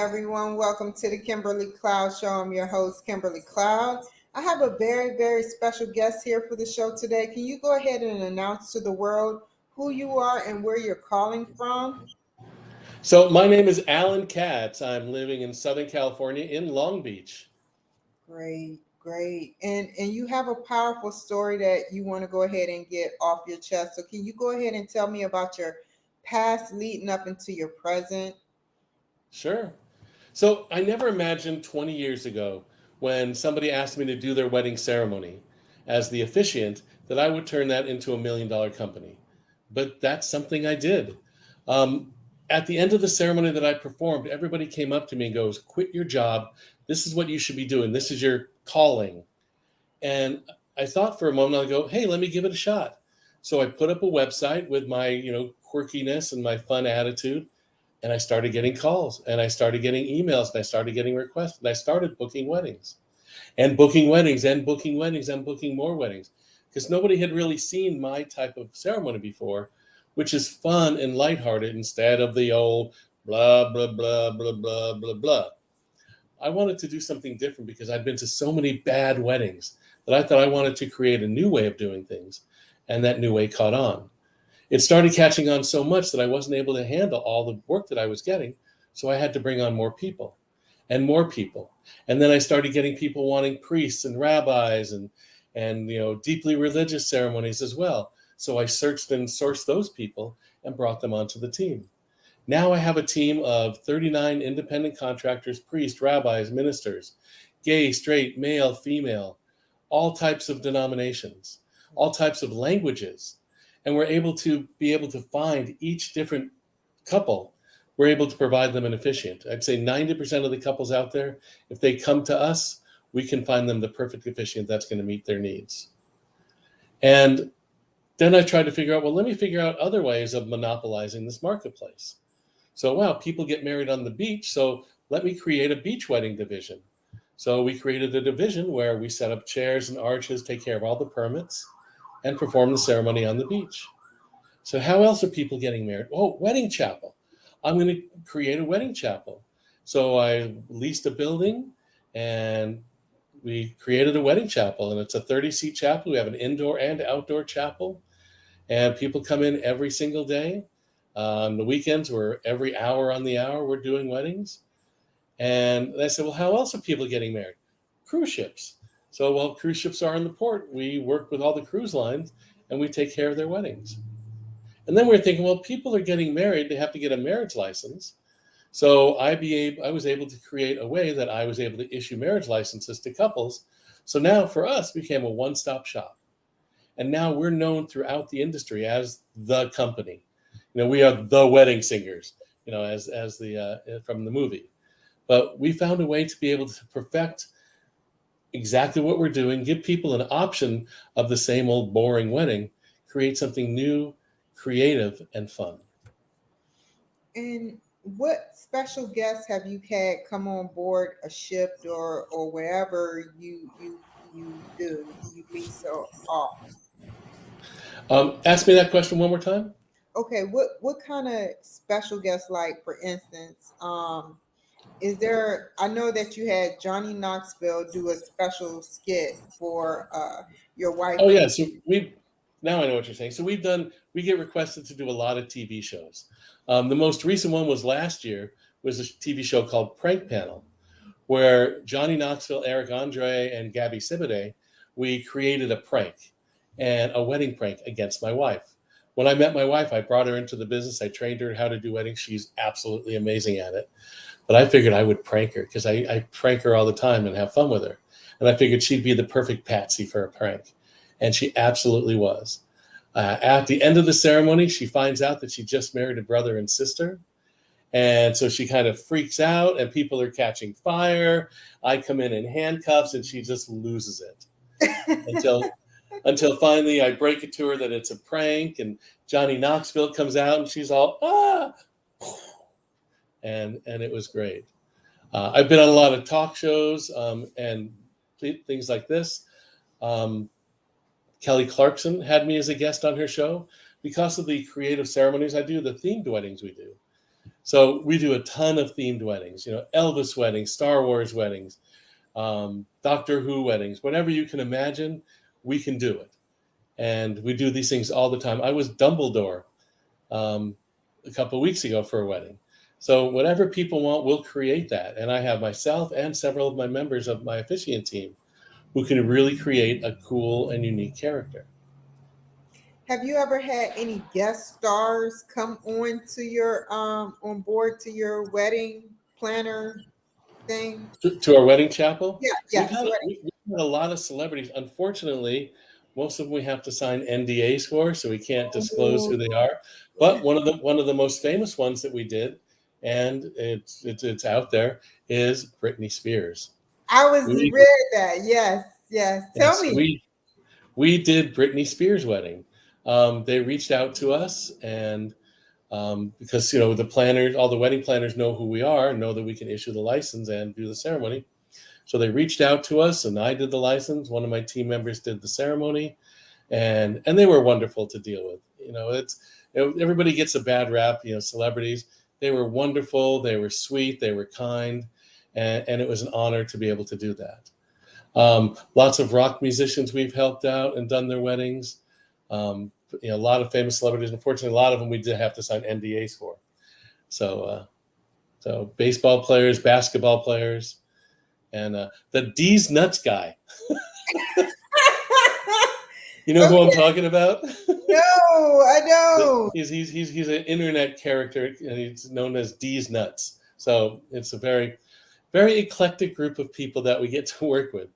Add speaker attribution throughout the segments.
Speaker 1: everyone. Welcome to the Kimberly Cloud Show. I'm your host, Kimberly Cloud. I have a very, very special guest here for the show today. Can you go ahead and announce to the world who you are and where you're calling from?
Speaker 2: So my name is Alan Katz. I'm living in Southern California in Long Beach.
Speaker 1: Great, great. And you have a powerful story that you want to go ahead and get off your chest. So can you go ahead and tell me about your past leading up into your present?
Speaker 2: Sure. So I never imagined 20 years ago when somebody asked me to do their wedding ceremony as the officiant that I would turn that into $1 million company. But that's something I did. At the end of the ceremony that I performed, everybody came up to me and goes, "Quit your job. This is what you should be doing. This is your calling." And I thought for a moment, I'll go, "Hey, let me give it a shot." So I put up a website with my, quirkiness and my fun attitude. And I started getting calls and I started getting emails and I started getting requests and I started booking weddings and booking weddings and booking weddings and booking more weddings because nobody had really seen my type of ceremony before, which is fun and lighthearted instead of the old blah, blah, blah, blah, blah, blah, blah. I wanted to do something different because I'd been to so many bad weddings that I thought I wanted to create a new way of doing things. And that new way caught on. It started catching on so much that I wasn't able to handle all the work that I was getting. So I had to bring on more people and more people. And then I started getting people wanting priests and rabbis and deeply religious ceremonies as well. So I searched and sourced those people and brought them onto the team. Now I have a team of 39 independent contractors, priests, rabbis, ministers, gay, straight, male, female, all types of denominations, all types of languages. And we're able to find each different couple. We're able to provide them an officiant. I'd say 90% of the couples out there, if they come to us, we can find them the perfect officiant that's going to meet their needs. And then I tried to figure out, let me figure out other ways of monopolizing this marketplace. So, wow, people get married on the beach. So let me create a beach wedding division. So we created a division where we set up chairs and arches, take care of all the permits, and perform the ceremony on the beach. So how else are people getting married? Oh, wedding chapel. I'm going to create a wedding chapel. So I leased a building and we created a wedding chapel, and it's a 30-seat chapel. We have an indoor and outdoor chapel, and people come in every single day. On the weekends, we're every hour on the hour, we're doing weddings. And I said, how else are people getting married? Cruise ships. So while cruise ships are in the port, we work with all the cruise lines and we take care of their weddings. And then we're thinking, people are getting married, they have to get a marriage license. So I was able to create a way that I was able to issue marriage licenses to couples. So now for us, it became a one-stop shop. And now we're known throughout the industry as the company. We are the wedding singers, as the from the movie. But we found a way to be able to perfect exactly what we're doing, give people an option of the same old boring wedding, create something new, creative, and fun.
Speaker 1: And what special guests have you had come on board a ship or wherever you lease off?
Speaker 2: Ask me that question one more time.
Speaker 1: Okay, what kind of special guests, like for instance, is there? I know that you had Johnny Knoxville do a special skit for your wife.
Speaker 2: Oh yeah, so now I know what you're saying. So we get requested to do a lot of TV shows. The most recent one was last year, was a TV show called Prank Panel, where Johnny Knoxville, Eric Andre, and Gabby Sibiday, we created a prank and a wedding prank against my wife. When I met my wife, I brought her into the business. I trained her how to do weddings. She's absolutely amazing at it. But I figured I would prank her because I prank her all the time and have fun with her. And I figured she'd be the perfect patsy for a prank. And she absolutely was. At the end of the ceremony, she finds out that she just married a brother and sister. And so she kind of freaks out and people are catching fire. I come in handcuffs and she just loses it until finally I break it to her that it's a prank. And Johnny Knoxville comes out and she's all, ah. And it was great. I've been on a lot of talk shows and things like this. Kelly Clarkson had me as a guest on her show because of the creative ceremonies I do, the themed weddings we do. So we do a ton of themed weddings, Elvis weddings, Star Wars weddings, Doctor Who weddings, whatever you can imagine, we can do it. And we do these things all the time. I was Dumbledore a couple of weeks ago for a wedding. So whatever people want, we'll create that. And I have myself and several of my members of my officiant team who can really create a cool and unique character.
Speaker 1: Have you ever had any guest stars come on to your on board to your wedding planner thing?
Speaker 2: To our wedding chapel?
Speaker 1: Yeah,
Speaker 2: We've
Speaker 1: yes.
Speaker 2: had a lot of celebrities. Unfortunately, most of them we have to sign NDAs for, so we can't disclose who they are. But one of the most famous ones that we did, and it's out there, is Britney Spears.
Speaker 1: I read that. Yes. Tell me.
Speaker 2: We did Britney Spears' wedding. They reached out to us, and because the planners, all the wedding planners know who we are, know that we can issue the license and do the ceremony. So they reached out to us, and I did the license. One of my team members did the ceremony, and they were wonderful to deal with. Everybody gets a bad rap, celebrities. They were wonderful. They were sweet. They were kind, and it was an honor to be able to do that. Lots of rock musicians we've helped out and done their weddings. A lot of famous celebrities. Unfortunately, a lot of them we did have to sign NDAs for. So baseball players, basketball players, and the D's Nuts guy. You know who I'm talking about?
Speaker 1: No, I don't.
Speaker 2: He's an internet character, and he's known as D's Nuts. So it's a very, very eclectic group of people that we get to work with.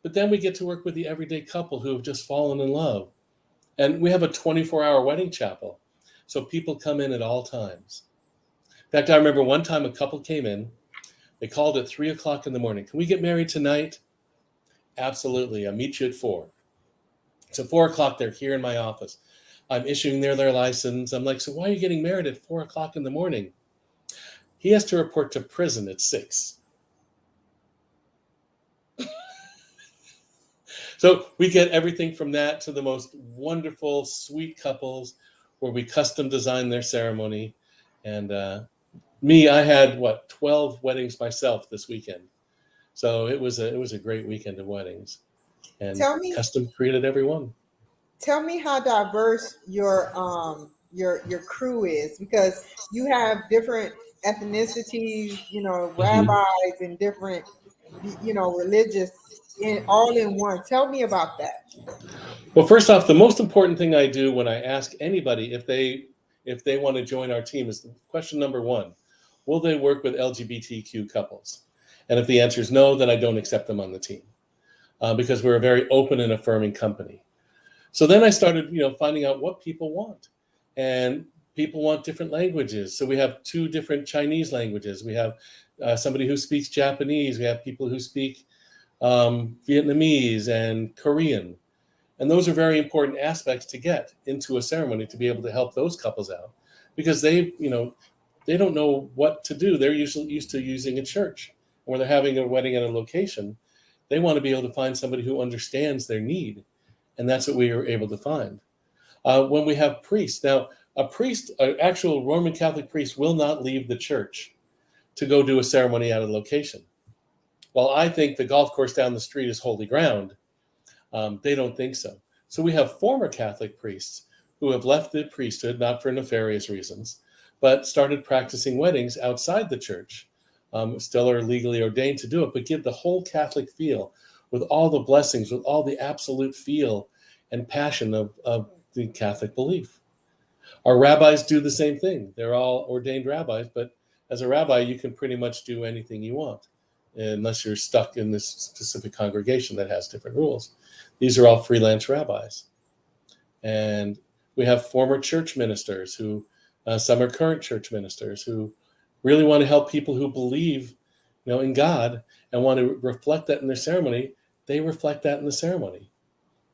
Speaker 2: But then we get to work with the everyday couple who have just fallen in love. And we have a 24-hour wedding chapel. So people come in at all times. In fact, I remember one time a couple came in. They called at 3:00 in the morning. Can we get married tonight? Absolutely. I'll meet you at 4. So 4:00, they're here in my office. I'm issuing their license. I'm like, so why are you getting married at 4:00 in the morning? He has to report to prison at 6. So we get everything from that to the most wonderful, sweet couples where we custom design their ceremony. And I had 12 weddings myself this weekend. So it was a great weekend of weddings, and custom created every one.
Speaker 1: Tell me how diverse your crew is, because you have different ethnicities, rabbis and different, religious all in one. Tell me about that.
Speaker 2: Well, first off, the most important thing I do when I ask anybody if they want to join our team is question number 1: will they work with LGBTQ couples? And if the answer is no, then I don't accept them on the team, because we're a very open and affirming company. So then I started, finding out what people want, and people want different languages. So we have 2 different Chinese languages. We have somebody who speaks Japanese. We have people who speak Vietnamese and Korean. And those are very important aspects to get into a ceremony to be able to help those couples out, because they don't know what to do. They're usually used to using a church. When they're having a wedding at a location, they want to be able to find somebody who understands their need. And that's what we were able to find. When we have priests, now an actual Roman Catholic priest will not leave the church to go do a ceremony at a location. While I think the golf course down the street is holy ground, they don't think so. So we have former Catholic priests who have left the priesthood, not for nefarious reasons, but started practicing weddings outside the church. Still are legally ordained to do it, but give the whole Catholic feel, with all the blessings, with all the absolute feel and passion of the Catholic belief. Our rabbis do the same thing. They're all ordained rabbis, but as a rabbi, you can pretty much do anything you want, unless you're stuck in this specific congregation that has different rules. These are all freelance rabbis. And we have former church ministers who, some are current church ministers who really want to help people who believe, in God and want to reflect that in their ceremony. They reflect that in the ceremony.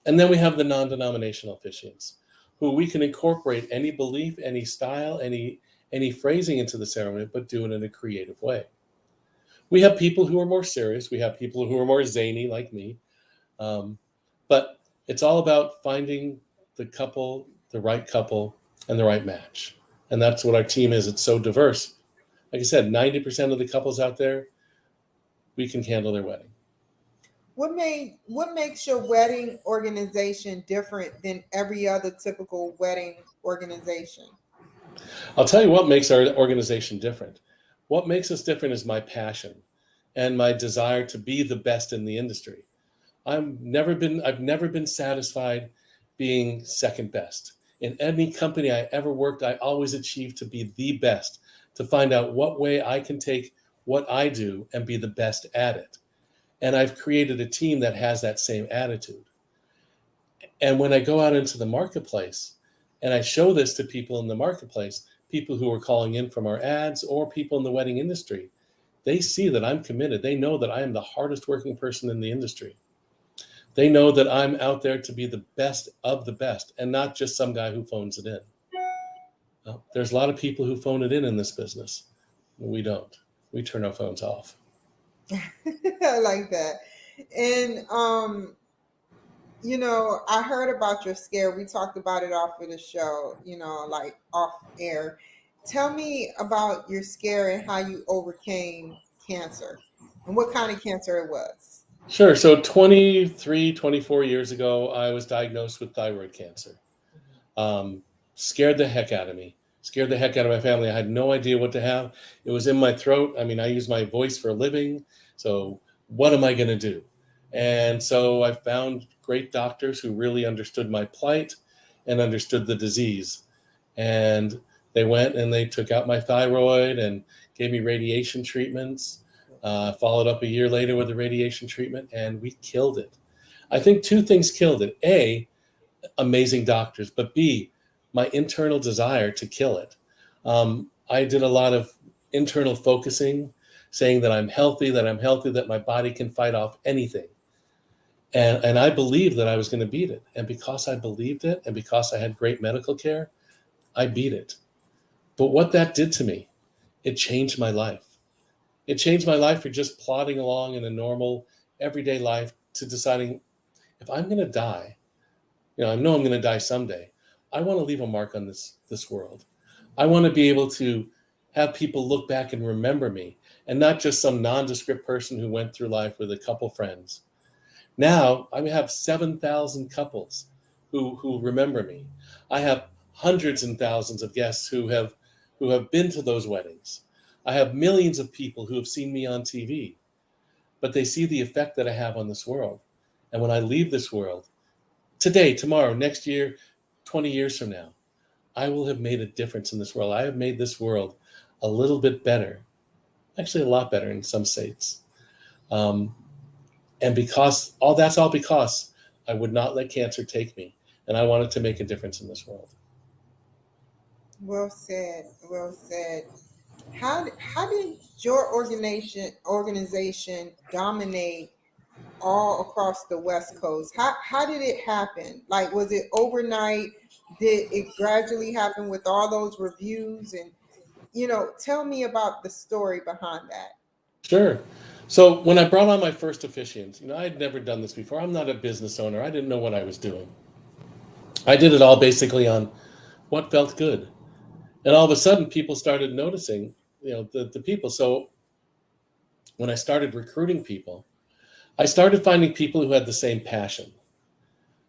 Speaker 2: And then we have the non-denominational officiants, who we can incorporate any belief, any style, any phrasing into the ceremony, but do it in a creative way. We have people who are more serious. We have people who are more zany, like me. But it's all about finding the couple, the right couple, and the right match. And that's what our team is. It's so diverse. Like I said, 90% of the couples out there, we can handle their wedding.
Speaker 1: What makes your wedding organization different than every other typical wedding organization?
Speaker 2: I'll tell you what makes our organization different. What makes us different is my passion and my desire to be the best in the industry. I've never been satisfied being second best. In any company I ever worked, I always achieved to be the best, to find out what way I can take what I do and be the best at it. And I've created a team that has that same attitude. And when I go out into the marketplace and I show this to people in the marketplace, people who are calling in from our ads or people in the wedding industry, they see that I'm committed. They know that I am the hardest working person in the industry. They know that I'm out there to be the best of the best and not just some guy who phones it in. Well, there's a lot of people who phone it in this business. We don't. We turn our phones off.
Speaker 1: I like that. And I heard about your scare. We talked about it off of the show, like off air. Tell me about your scare and how you overcame cancer and what kind of cancer it was.
Speaker 2: Sure. So 23, 24 years ago, I was diagnosed with thyroid cancer. Scared the heck out of me. Scared the heck out of my family. I had no idea what to have. It was in my throat. I mean, I use my voice for a living. So what am I going to do? And so I found great doctors who really understood my plight and understood the disease. And they went and they took out my thyroid and gave me radiation treatments. Followed up a year later with the radiation treatment, and we killed it. I think two things killed it. A, amazing doctors, but B, my internal desire to kill it. I did a lot of internal focusing, saying that I'm healthy, that my body can fight off anything. And I believed that I was going to beat it. And because I believed it and because I had great medical care, I beat it. But what that did to me, it changed my life. It changed my life from just plodding along in a normal, everyday life to deciding if I'm going to die, I know I'm going to die someday. I want to leave a mark on this world. I want to be able to have people look back and remember me and not just some nondescript person who went through life with a couple friends. Now I have 7,000 couples who remember me. I have hundreds and thousands of guests who have been to those weddings. I have millions of people who have seen me on TV, but they see the effect that I have on this world. And when I leave this world, today, tomorrow, next year, 20 years from now, I will have made a difference in this world. I have made this world a little bit better, actually a lot better in some states. And because that's all because I would not let cancer take me. And I wanted to make a difference in this world.
Speaker 1: Well said. Well said. How did your organization dominate all across the West Coast? How did it happen? Like, was it overnight? Did it gradually happen with all those reviews? And tell me about the story behind that.
Speaker 2: Sure. So when I brought on my first officiant, I had never done this before. I'm not a business owner. I didn't know what I was doing. I did it all basically on what felt good. And all of a sudden, people started noticing, the people. So when I started recruiting people, I started finding people who had the same passion.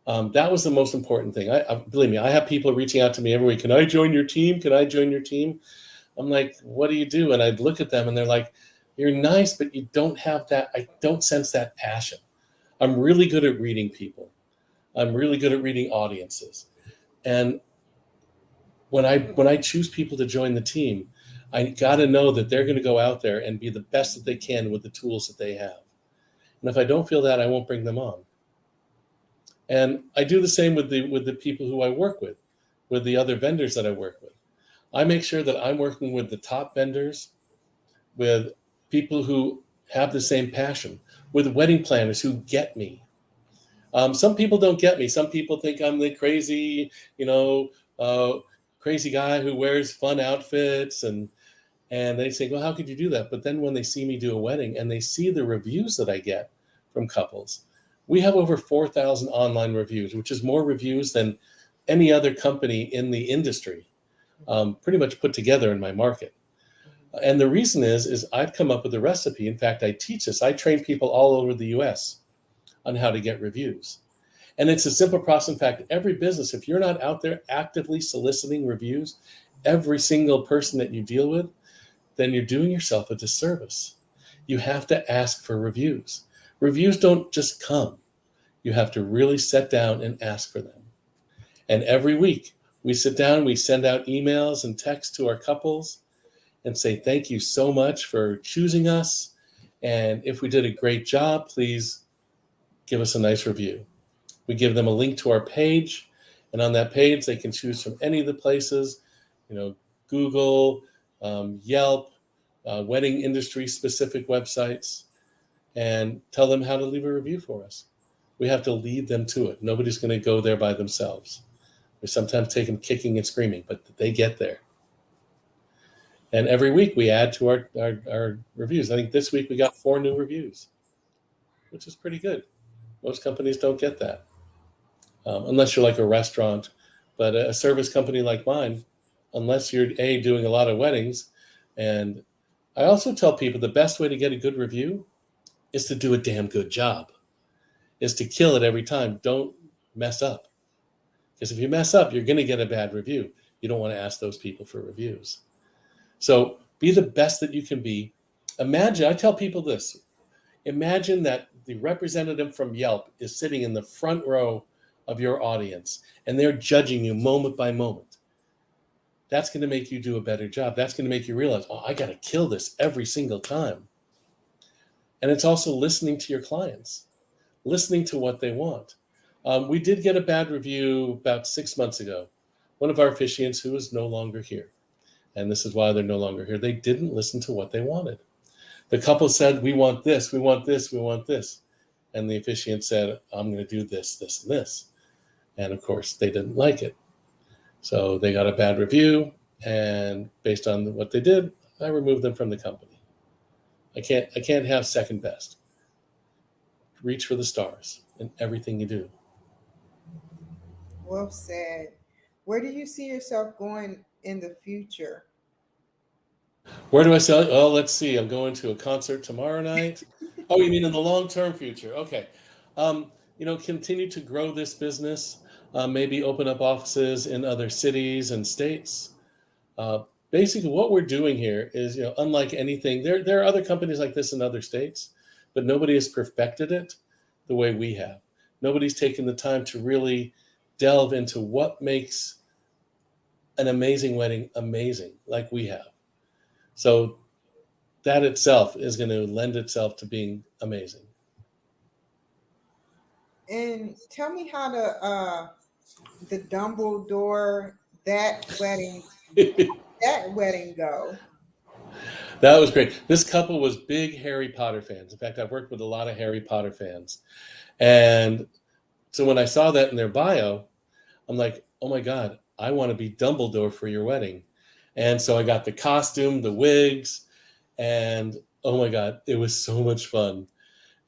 Speaker 2: That was the most important thing. Believe me, I have people reaching out to me every week. Can I join your team? Can I join your team? I'm like, what do you do? And I'd look at them and they're like, you're nice, but you don't have that. I don't sense that passion. I'm really good at reading people. I'm really good at reading audiences. And when I choose people to join the team, I got to know that they're going to go out there and be the best that they can with the tools that they have. And if I don't feel that, I won't bring them on. And I do the same with the people who I work with the other vendors that I work with. I make sure that I'm working with the top vendors, with people who have the same passion, with wedding planners who get me. Some people don't get me. Some people think I'm the crazy, crazy guy who wears fun outfits and they say, well, how could you do that? But then when they see me do a wedding and they see the reviews that I get from couples, we have over 4,000 online reviews, which is more reviews than any other company in the industry. pretty much put together in my market. And the reason is I've come up with a recipe. In fact, I teach this. I train people all over the US on how to get reviews. And it's a simple process. In fact, every business, if you're not out there actively soliciting reviews, every single person that you deal with, then you're doing yourself a disservice. You have to ask for reviews. Reviews don't just come. You have to really sit down and ask for them. And every week we sit down, we send out emails and texts to our couples and say, thank you so much for choosing us. And if we did a great job, please give us a nice review. We give them a link to our page. And on that page, they can choose from any of the places, Google, Yelp, wedding industry specific websites, and tell them how to leave a review for us. We have to lead them to it. Nobody's going to go there by themselves. We sometimes take them kicking and screaming, but they get there. And every week we add to our reviews. I think this week we got 4 new reviews, which is pretty good. Most companies don't get that, unless you're like a restaurant. But a service company like mine, unless you're doing a lot of weddings. And I also tell people the best way to get a good review is to do a damn good job, is to kill it every time. Don't mess up. Because if you mess up, you're going to get a bad review. You don't want to ask those people for reviews. So be the best that you can be. Imagine, I tell people this, imagine that the representative from Yelp is sitting in the front row of your audience and they're judging you moment by moment. That's going to make you do a better job. That's going to make you realize, I got to kill this every single time. And it's also listening to your clients, listening to what they want. We did get a bad review about 6 months ago. One of our officiants who is no longer here, and this is why they're no longer here, they didn't listen to what they wanted. The couple said, we want this, we want this, we want this. And the officiant said, I'm going to do this, this, and this. And of course, they didn't like it. So they got a bad review, and based on what they did, I removed them from the company. I can't have second best. Reach for the stars in everything you do.
Speaker 1: Well said. Where do you see yourself going in the future?
Speaker 2: Where do I sell? Oh, let's see. I'm going to a concert tomorrow night. Oh, you mean in the long-term future? Okay. Continue to grow this business. Maybe open up offices in other cities and states. Basically, what we're doing here is, unlike anything, there are other companies like this in other states, but nobody has perfected it the way we have. Nobody's taken the time to really delve into what makes an amazing wedding amazing, like we have. So that itself is going to lend itself to being amazing.
Speaker 1: And tell me how the Dumbledore that wedding go.
Speaker 2: That was great. This couple was big Harry Potter fans. In fact, I've worked with a lot of Harry Potter fans. And so when I saw that in their bio, I'm like, oh my God, I want to be Dumbledore for your wedding. And so I got the costume, the wigs, and oh my God, it was so much fun.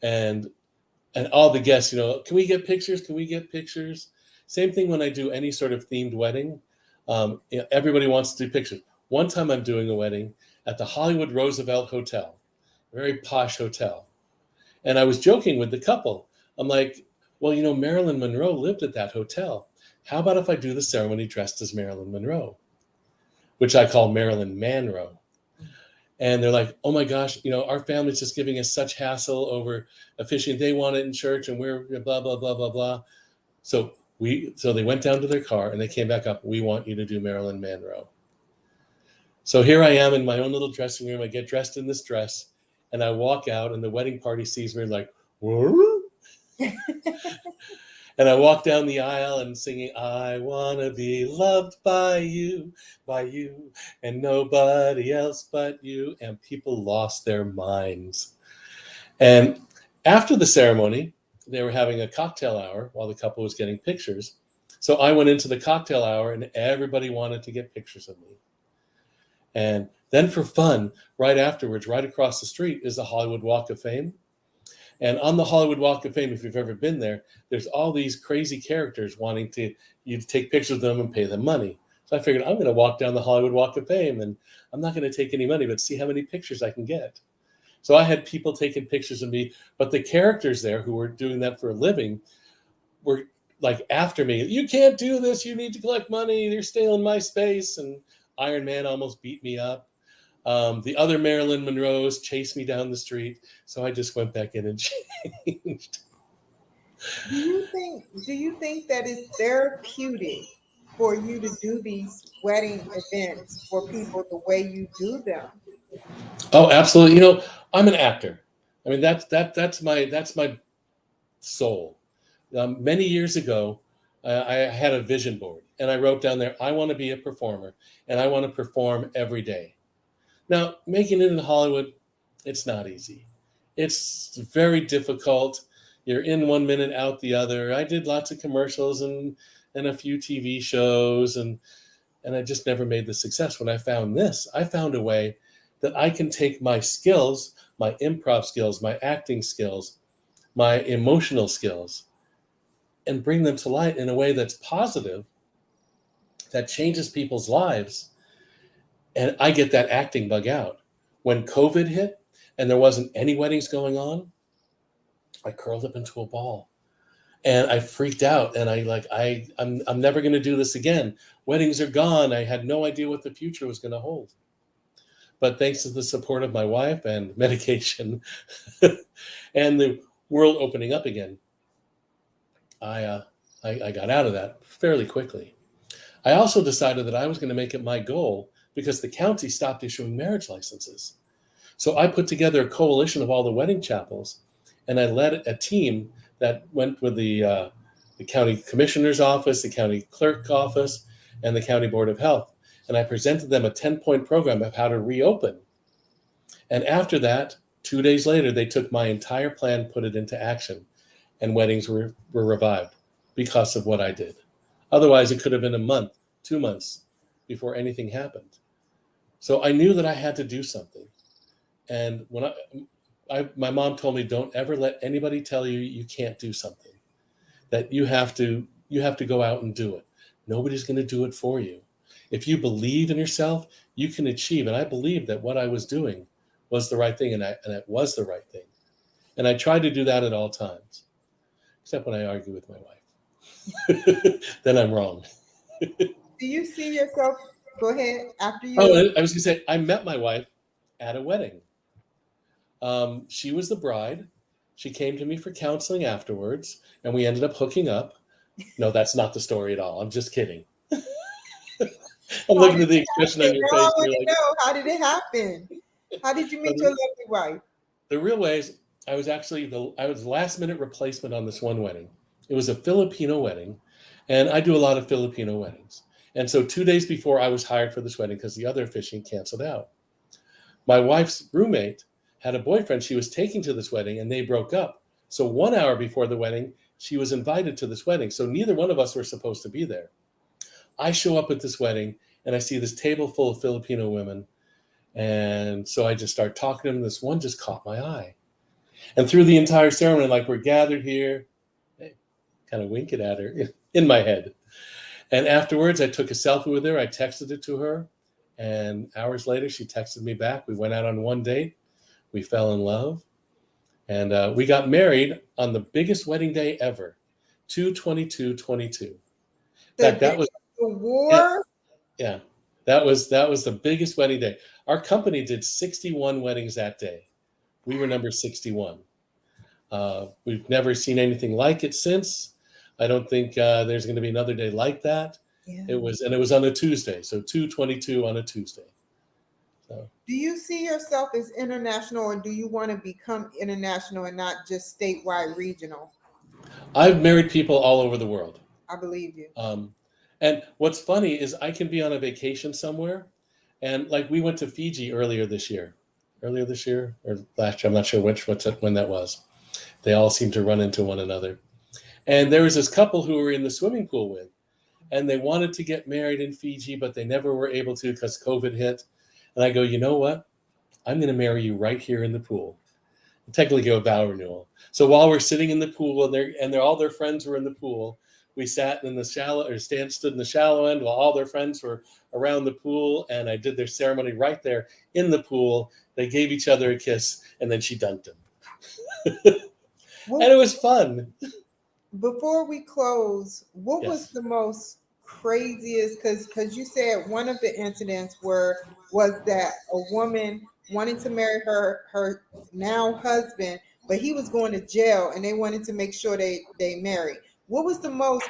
Speaker 2: And all the guests, can we get pictures? Can we get pictures? Same thing when I do any sort of themed wedding. Everybody wants to do pictures. One time I'm doing a wedding at the Hollywood Roosevelt Hotel, a very posh hotel. And I was joking with the couple. I'm like, well, Marilyn Monroe lived at that hotel. How about if I do the ceremony dressed as Marilyn Monroe, which I call Marilyn Monroe? And they're like, oh my gosh, our family's just giving us such hassle over officiating. They want it in church and we're blah, blah, blah, blah, blah. So they went down to their car and they came back up. We want you to do Marilyn Monroe. So here I am in my own little dressing room. I get dressed in this dress and I walk out and the wedding party sees me like, whoa. And I walk down the aisle and singing, I want to be loved by you, and nobody else but you. And people lost their minds. And after the ceremony, they were having a cocktail hour while the couple was getting pictures. So I went into the cocktail hour and everybody wanted to get pictures of me. And then for fun, right afterwards, right across the street is the Hollywood Walk of Fame. And on the Hollywood Walk of Fame, if you've ever been there, there's all these crazy characters wanting you to take pictures of them and pay them money. So I figured I'm going to walk down the Hollywood Walk of Fame, and I'm not going to take any money, but see how many pictures I can get. So I had people taking pictures of me, but the characters there who were doing that for a living were like after me. You can't do this. You need to collect money. You're stealing my space. And Iron Man almost beat me up. The other Marilyn Monroes chased me down the street. So I just went back in and changed.
Speaker 1: Do you think that it's therapeutic for you to do these wedding events for people the way you do them?
Speaker 2: Oh, absolutely. You know, I'm an actor. I mean, that's my soul. Many years ago, I had a vision board, and I wrote down there, I want to be a performer, and I want to perform every day. Now, making it in Hollywood, it's not easy. It's very difficult. You're in 1 minute, out the other. I did lots of commercials and a few TV shows, and I just never made the success. When I found this, I found a way that I can take my skills, my improv skills, my acting skills, my emotional skills, and bring them to light in a way that's positive, that changes people's lives. And I get that acting bug out. When COVID hit and there wasn't any weddings going on, I curled up into a ball and I freaked out. And I'm never going to do this again. Weddings are gone. I had no idea what the future was going to hold. But thanks to the support of my wife and medication and the world opening up again, I got out of that fairly quickly. I also decided that I was going to make it my goal because the county stopped issuing marriage licenses. So I put together a coalition of all the wedding chapels, and I led a team that went with the county commissioner's office, the county clerk office, and the county board of health. And I presented them a 10-point program of how to reopen. And after that, 2 days later, they took my entire plan, put it into action, and weddings were revived because of what I did. Otherwise, it could have been a month, 2 months before anything happened. So I knew that I had to do something. And when my mom told me, don't ever let anybody tell you you can't do something, that you have to go out and do it. Nobody's going to do it for you. If you believe in yourself, you can achieve. And I believed that what I was doing was the right thing, and it was the right thing. And I tried to do that at all times, except when I argue with my wife. Then I'm wrong.
Speaker 1: Do you see yourself? Go ahead. After you.
Speaker 2: Oh, I was going to say, I met my wife at a wedding. She was the bride. She came to me for counseling afterwards, and we ended up hooking up. No, that's not the story at all. I'm just kidding. I'm looking at the expression on your face.
Speaker 1: Like, how did it happen? How did you meet your lovely wife?
Speaker 2: The real way is I was last minute replacement on this one wedding. It was a Filipino wedding, and I do a lot of Filipino weddings. And so 2 days before I was hired for this wedding because the other officiant canceled out. My wife's roommate had a boyfriend she was taking to this wedding, and they broke up. So 1 hour before the wedding, she was invited to this wedding. So neither one of us were supposed to be there. I show up at this wedding, and I see this table full of Filipino women. And so I just start talking to them. This one just caught my eye. And through the entire ceremony, like, we're gathered here, kind of winking at her in my head. And afterwards, I took a selfie with her. I texted it to her. And hours later, she texted me back. We went out on one date. We fell in love. And we got married on the biggest wedding day ever, 2/22/22. In fact, that was
Speaker 1: the war.
Speaker 2: Yeah, that was the biggest wedding day. Our company did 61 weddings that day. We were number 61. We've never seen anything like it since. I don't think there's going to be another day like that. Yeah. It was on a Tuesday, so 2/22 on a Tuesday. So.
Speaker 1: Do you see yourself as international, or do you want to become international and not just statewide, regional?
Speaker 2: I've married people all over the world.
Speaker 1: I believe you.
Speaker 2: And what's funny is I can be on a vacation somewhere, and like we went to Fiji earlier this year or last year, I'm not sure when that was. They all seem to run into one another. And there was this couple who were in the swimming pool with, and they wanted to get married in Fiji, but they never were able to because COVID hit. And I go, you know what? I'm going to marry you right here in the pool. Technically, a vow renewal. So while we're sitting in the pool, and all their friends were in the pool, We sat in the stood in the shallow end while all their friends were around the pool, and I did their ceremony right there in the pool. They gave each other a kiss, and then she dunked him. And it was fun.
Speaker 1: Before we close, what was
Speaker 2: Yes.
Speaker 1: the most craziest? Because you said one of the incidents was that a woman wanted to marry her now husband, but he was going to jail, and they wanted to make sure they married. What was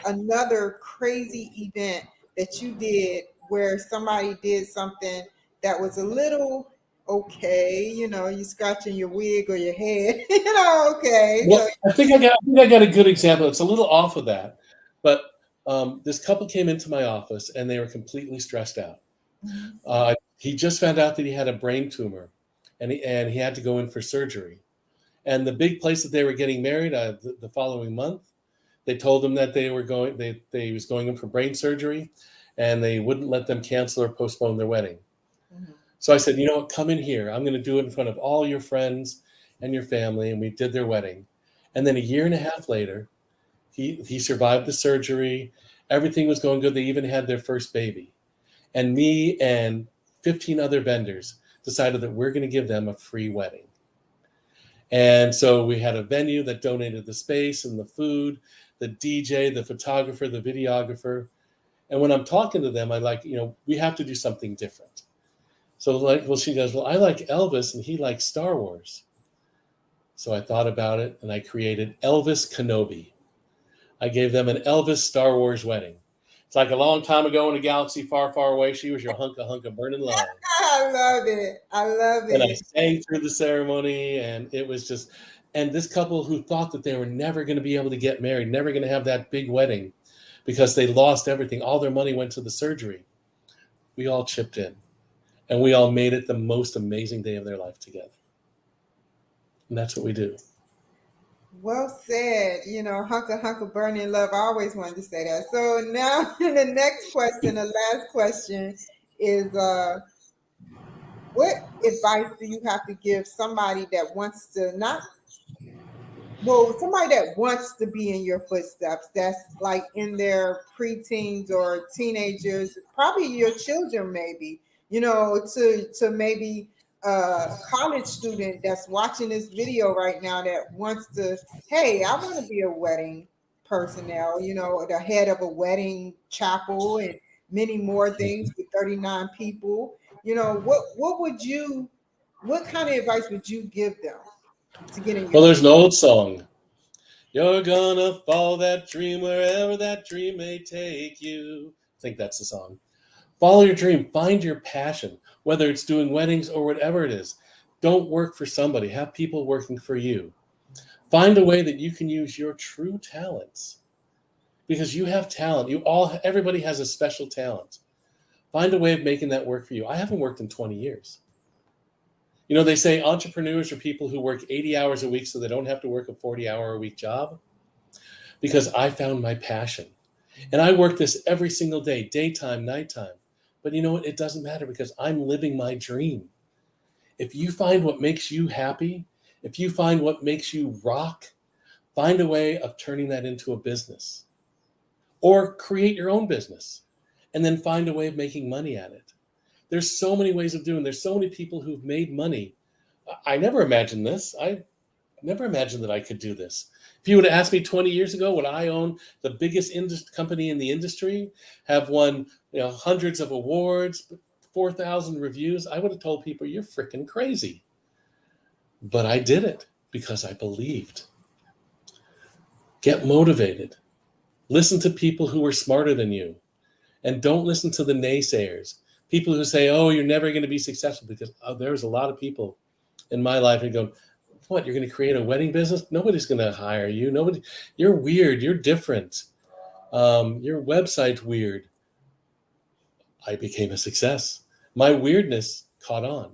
Speaker 1: another crazy event that you did where somebody did something that was a little okay? You scratching your wig or your head, okay.
Speaker 2: Well,
Speaker 1: So
Speaker 2: I think I got a good example. It's a little off of that, but this couple came into my office and they were completely stressed out.
Speaker 1: mhm,
Speaker 2: He just found out that he had a brain tumor, and he had to go in for surgery. And the big place that they were getting married the following month, they told him that they was going in for brain surgery, and they wouldn't let them cancel or postpone their wedding.
Speaker 1: mhm.
Speaker 2: So I said, you know what, come in here. I'm going to do it in front of all your friends and your family. And we did their wedding. And then a year and a half later, he survived the surgery. Everything was going good. They even had their first baby. And me and 15 other vendors decided that we're going to give them a free wedding. And so we had a venue that donated the space and the food, the DJ, the photographer, the videographer. And when I'm talking to them, I like, we have to do something different. So she goes, well, I like Elvis and he likes Star Wars. So I thought about it and I created Elvis Kenobi. I gave them an Elvis Star Wars wedding. It's like a long time ago in a galaxy far, far away. She was your hunk of burning love.
Speaker 1: I love it. I love
Speaker 2: And I
Speaker 1: it.
Speaker 2: sang through the ceremony, and it was just, and this couple who thought that they were never going to be able to get married, never going to have that big wedding because they lost everything. All their money went to the surgery. We all chipped in, and we all made it the most amazing day of their life together. And that's what we do.
Speaker 1: Well said. Hunk of burning love. I always wanted to say that. So now the next question, the last question is what advice do you have to give somebody that wants to somebody that wants to be in your footsteps, that's like in their preteens or teenagers, probably your children, maybe, to maybe a college student that's watching this video right now that wants to, hey, I want to be a wedding personnel, the head of a wedding chapel and many more things with 39 people. What kind of advice would you give them to get in your
Speaker 2: Well, there's an old song. You're gonna follow that dream wherever that dream may take you. I think that's the song. Follow your dream. Find your passion, whether it's doing weddings or whatever it is. Don't work for somebody. Have people working for you. Find a way that you can use your true talents, because you have talent. Everybody has a special talent. Find a way of making that work for you. I haven't worked in 20 years. They say entrepreneurs are people who work 80 hours a week so they don't have to work a 40-hour-a-week job, because I found my passion. And I work this every single day, daytime, nighttime. But you know what? It doesn't matter, because I'm living my dream. If you find what makes you happy, if you find what makes you rock, find a way of turning that into a business, or create your own business and then find a way of making money at it. There's so many ways of doing. There's so many people who've made money. I never imagined this. I never imagined that I could do this. If you would have asked me 20 years ago, would I own the biggest company in the industry, have won hundreds of awards, 4,000 reviews, I would have told people, you're freaking crazy. But I did it because I believed. Get motivated. Listen to people who are smarter than you. And don't listen to the naysayers. People who say, oh, you're never going to be successful, because there's a lot of people in my life who go, what, you're going to create a wedding business? Nobody's going to hire you. You're weird. You're different. Your website's weird. I became a success. My weirdness caught on.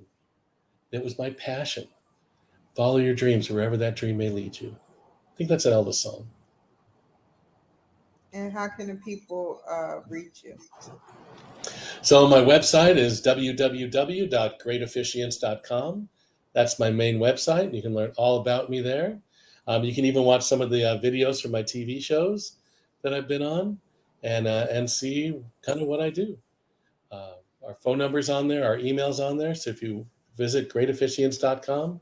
Speaker 2: It was my passion. Follow your dreams wherever that dream may lead you. I think that's an Elvis song.
Speaker 1: And how can the people reach you?
Speaker 2: So my website is www.greatofficiants.com. That's my main website. You can learn all about me there. You can even watch some of the videos from my TV shows. that I've been on and see kind of what I do. Our phone number's on there, our email's on there. So if you visit greatofficiants.com,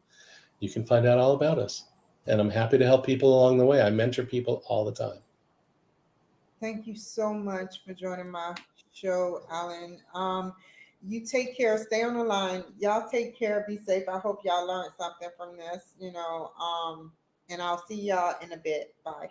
Speaker 2: you can find out all about us. And I'm happy to help people along the way. I mentor people all the time.
Speaker 1: Thank you so much for joining my show, Alan. You take care. Stay on the line. Y'all take care. Be safe. I hope y'all learned something from this, and I'll see y'all in a bit. Bye.